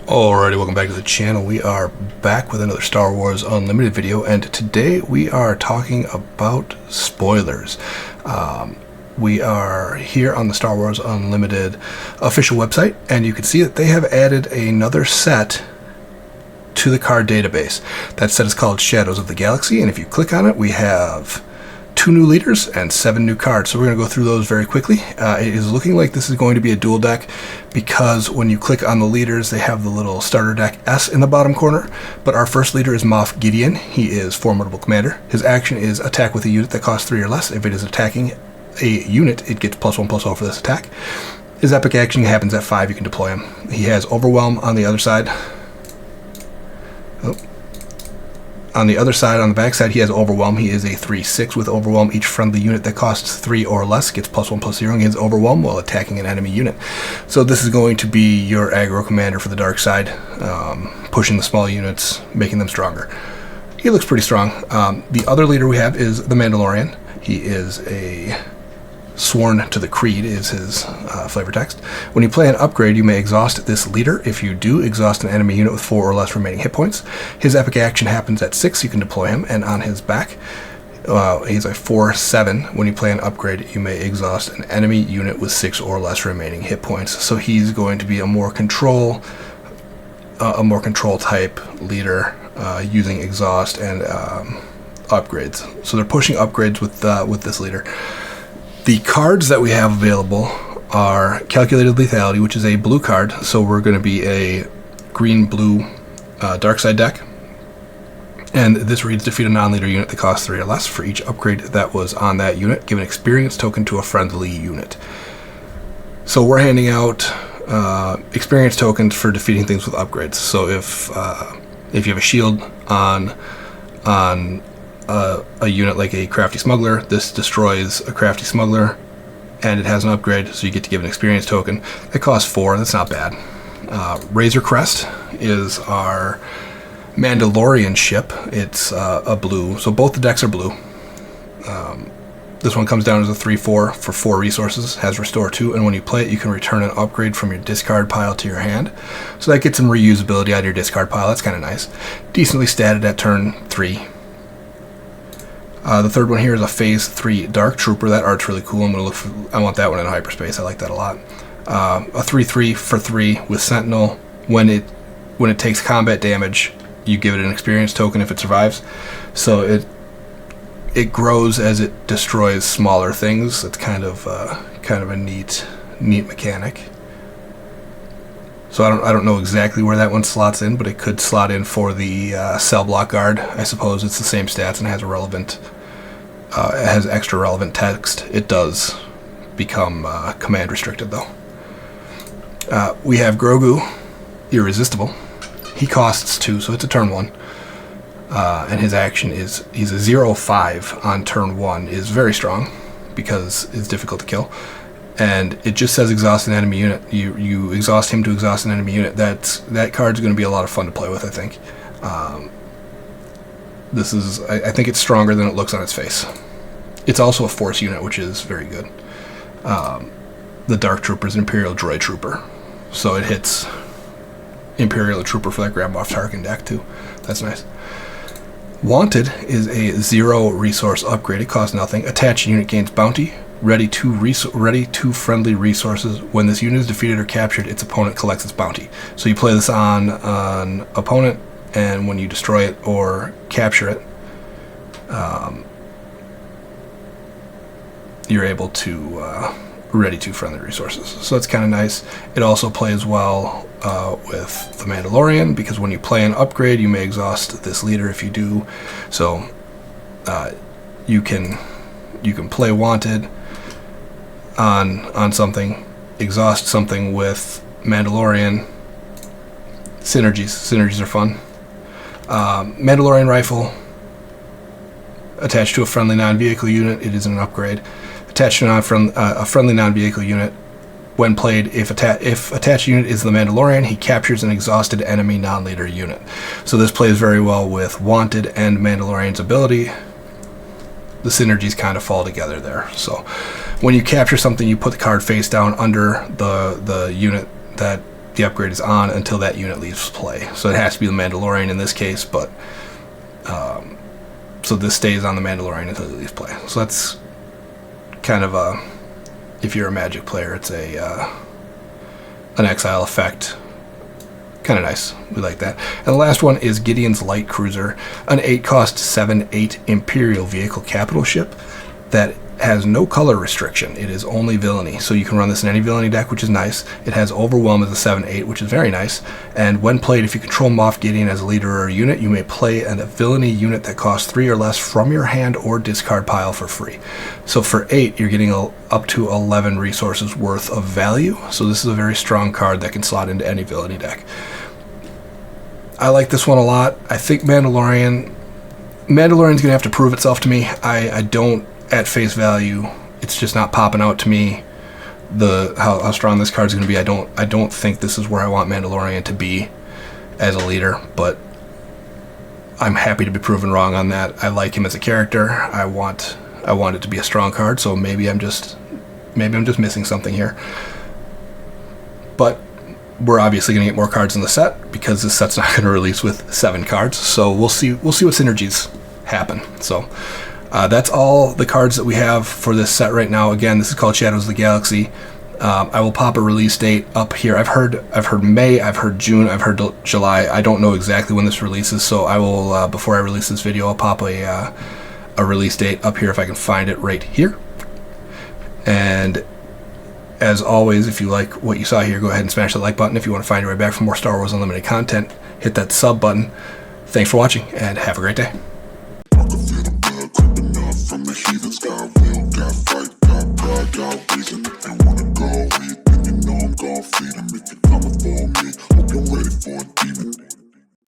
Alrighty, welcome back to the channel. We are back with another Star Wars Unlimited video, and today we are talking about spoilers. We are here on the Star Wars Unlimited official website, and you can see that they have added another set to the card database. That set is called Shadows of the Galaxy, and if you click on it, we have 2 new leaders and 7 new cards. So we're going to go through those very quickly. It is looking like this is going to be a dual deck because when you click on the leaders, they have the little starter deck S in the bottom corner. But our first leader is Moff Gideon. He is Formidable Commander. His action is attack with a unit that costs 3 or less. If it is attacking a unit, it gets +1/+0 for this attack. His epic action happens at 5. You can deploy him. He has Overwhelm on the other side. On the other side, on the back side, he has Overwhelm. He is a 3/6 with Overwhelm. Each friendly unit that costs 3 or less gets +1/+0 and gains Overwhelm while attacking an enemy unit. So this is going to be your aggro commander for the dark side, pushing the small units, making them stronger. He looks pretty strong. The other leader we have is the Mandalorian. He is a Sworn to the Creed is his flavor text. When you play an upgrade, you may exhaust this leader. If you do, exhaust an enemy unit with 4 or less remaining hit points. His epic action happens at 6. You can deploy him, and on his back, he's a 4/7. When you play an upgrade, you may exhaust an enemy unit with 6 or less remaining hit points. So he's going to be a more control type leader using exhaust and upgrades. So they're pushing upgrades with this leader. The cards that we have available are Calculated Lethality, which is a blue card, so we're going to be a green-blue dark side deck. And this reads, defeat a non-leader unit that costs 3 or less. For each upgrade that was on that unit, give an experience token to a friendly unit. So we're handing out experience tokens for defeating things with upgrades. So if you have a shield on a unit like a Crafty Smuggler, this destroys a Crafty Smuggler, and it has an upgrade, so you get to give an experience token. It costs 4, that's not bad. Razor Crest is our Mandalorian ship. It's a blue, so both the decks are blue. This one comes down as a 3/4 for 4 resources, has Restore 2, and when you play it, you can return an upgrade from your discard pile to your hand. So that gets some reusability out of your discard pile, that's kind of nice. Decently statted at turn 3. The third one here is a Phase 3 Dark Trooper. That art's really cool. I want that one in hyperspace. I like that a lot. A 3/3 for 3 with Sentinel. When it takes combat damage, you give it an experience token if it survives. So it grows as it destroys smaller things. It's kind of a neat mechanic. So I don't know exactly where that one slots in, but it could slot in for the Cell Block Guard. I suppose it's the same stats and has it has extra relevant text. It does become command restricted though. We have Grogu, Irresistible. He costs 2, so it's a turn 1. And his action is, he's a 0/5 on turn 1, is very strong because it's difficult to kill. And it just says exhaust an enemy unit. You exhaust him to exhaust an enemy unit. That card's going to be a lot of fun to play with, I think. I think it's stronger than it looks on its face. It's also a Force unit, which is very good. The Dark Trooper is an Imperial Droid Trooper, so it hits Imperial Trooper for that Grand Moff Tarkin deck too. That's nice. Wanted is a 0 resource upgrade. It costs nothing. Attached unit gains bounty. Ready 2 friendly resources. When this unit is defeated or captured, its opponent collects its bounty. So you play this on opponent, and when you destroy it or capture it, you're able to ready 2 friendly resources. So that's kind of nice. It also plays well with the Mandalorian, because when you play an upgrade, you may exhaust this leader if you do. So you can play Wanted on something, exhaust something with Mandalorian. Synergies are fun. Mandalorian Rifle, attached to a friendly non-vehicle unit. It is an upgrade. Attached to a friendly non-vehicle unit. When played, if attached unit is the Mandalorian, he captures an exhausted enemy non-leader unit. So this plays very well with Wanted and Mandalorian's ability. The synergies kind of fall together there. So when you capture something, you put the card face down under the unit that the upgrade is on until that unit leaves play. So it has to be the Mandalorian in this case, but so this stays on the Mandalorian until it leaves play. So that's kind of a, if you're a Magic player, it's a an exile effect. Kind of nice. We like that. And the last one is Gideon's Light Cruiser, an 8-cost 7/8 Imperial vehicle capital ship that has no color restriction. It is only villainy, so you can run this in any villainy deck, which is nice. It has Overwhelm as a 7/8, which is very nice. And when played, if you control Moff Gideon as a leader or a unit, you may play a villainy unit that costs 3 or less from your hand or discard pile for free. So for 8, you're getting up to 11 resources worth of value. So this is a very strong card that can slot into any villainy deck. I like this one a lot. I think Mandalorian's going to have to prove itself to me. I don't, at face value, it's just not popping out to me how strong this card is going to be. I don't think this is where I want Mandalorian to be as a leader, but I'm happy to be proven wrong on that. I like him as a character. I want it to be a strong card, so maybe I'm just missing something here. But we're obviously going to get more cards in the set because this set's not going to release with 7 cards. So we'll see what synergies happen. So that's all the cards that we have for this set right now. Again, this is called Shadows of the Galaxy. I will pop a release date up here. I've heard May, I've heard June, I've heard July. I don't know exactly when this releases, so I will before I release this video, I'll pop a release date up here if I can find it right here. And as always, if you like what you saw here, go ahead and smash that like button. If you want to find your way back for more Star Wars Unlimited content, hit that sub button. Thanks for watching, and have a great day. From the heathens, got will, got fight, got pride, got reason. If you wanna go eat, then you know I'm gon' feed 'em. If you're coming for me, hope you're ready for it.